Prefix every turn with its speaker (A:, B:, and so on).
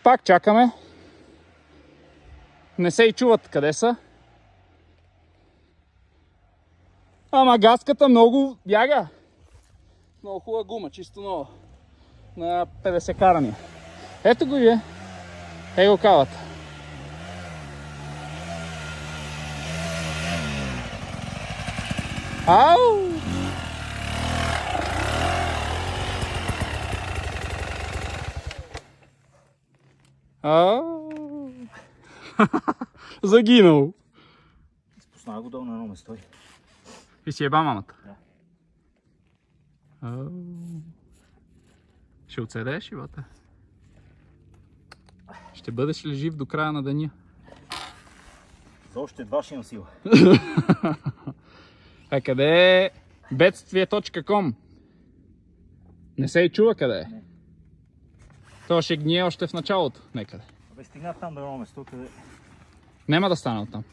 A: Пак чакаме. Не се и чуват къде са. Ама газката много бяга. Много хубава гума, чисто нова. На 50 карания. Ето го и е. Е го кавата. Ау! Ау! Загинал.
B: Спусна го долу на едно место.
A: И си еба мамата?
B: Да.
A: Ау! Ще оцелееш, Ивата? Ще бъдеш ли жив до края на деня?
B: За още два ще имам сила.
A: А къде е бедствие.com? Не се и чува къде е?
B: Не.
A: То ще гние още в началото некъде.
B: Абе, стигна там до едно место, къде...
A: Нема да стане оттам.